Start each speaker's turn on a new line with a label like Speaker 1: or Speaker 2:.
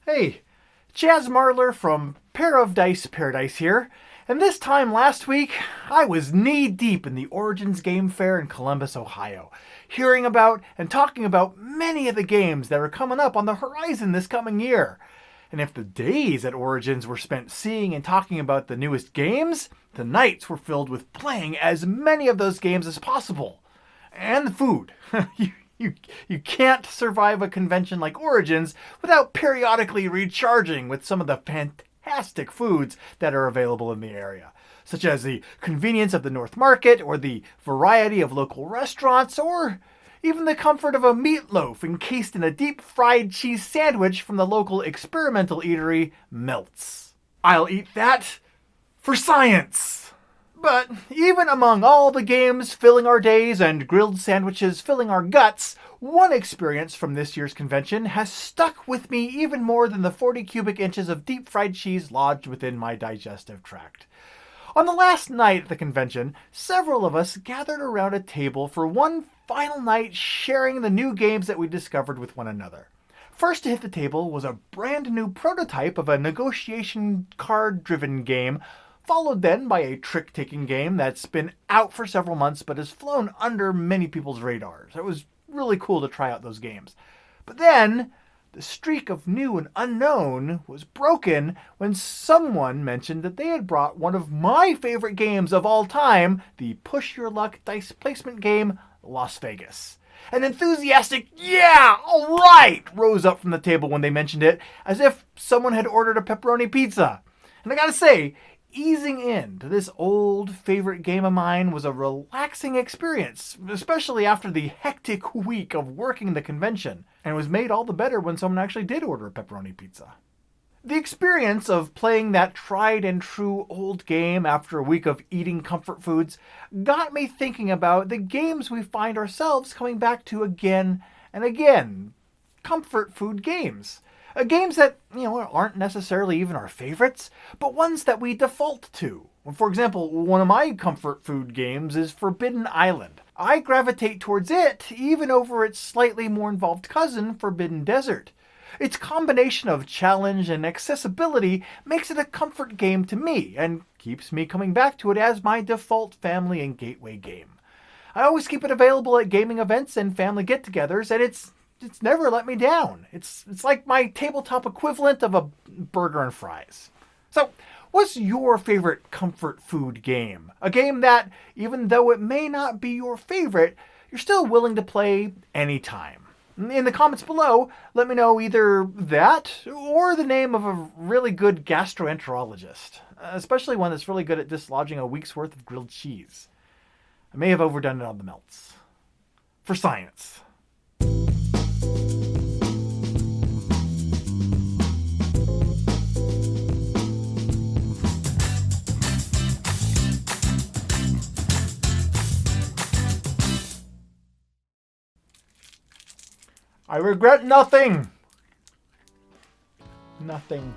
Speaker 1: Hey, Chaz Marler from Pair of Dice Paradise here, and this time last week, I was knee deep in the Origins Game Fair in Columbus, Ohio, hearing about and talking about many of the games that are coming up on the horizon this coming year. And if the days at Origins were spent seeing and talking about the newest games, the nights were filled with playing as many of those games as possible. And the food. You can't survive a convention like Origins without periodically recharging with some of the fantastic foods that are available in the area, such as the convenience of the North Market, or the variety of local restaurants, or even the comfort of a meatloaf encased in a deep fried cheese sandwich from the local experimental eatery, Melts. I'll eat that for science! But even among all the games filling our days and grilled sandwiches filling our guts, one experience from this year's convention has stuck with me even more than the 40 cubic inches of deep fried cheese lodged within my digestive tract. On the last night at the convention, several of us gathered around a table for one final night sharing the new games that we discovered with one another. First to hit the table was a brand new prototype of a negotiation card-driven game, followed then by a trick-taking game that's been out for several months but has flown under many people's radars. It was really cool to try out those games. But then, the streak of new and unknown was broken when someone mentioned that they had brought one of my favorite games of all time, the Push Your Luck dice placement game, Las Vegas. An enthusiastic, "Yeah, all right," rose up from the table when they mentioned it, as if someone had ordered a pepperoni pizza. And I gotta say, easing into this old favorite game of mine was a relaxing experience, especially after the hectic week of working the convention, and it was made all the better when someone actually did order a pepperoni pizza. The experience of playing that tried and true old game after a week of eating comfort foods got me thinking about the games we find ourselves coming back to again and again. Comfort food games. Games that, aren't necessarily even our favorites, but ones that we default to. For example, one of my comfort food games is Forbidden Island. I gravitate towards it even over its slightly more involved cousin, Forbidden Desert. Its combination of challenge and accessibility makes it a comfort game to me, and keeps me coming back to it as my default family and gateway game. I always keep it available at gaming events and family get-togethers, and it's never let me down. It's like my tabletop equivalent of a burger and fries. So, what's your favorite comfort food game? A game that, even though it may not be your favorite, you're still willing to play anytime. In the comments below, let me know either that or the name of a really good gastroenterologist, especially one that's really good at dislodging a week's worth of grilled cheese. I may have overdone it on the Melts. For science. I regret nothing. Nothing.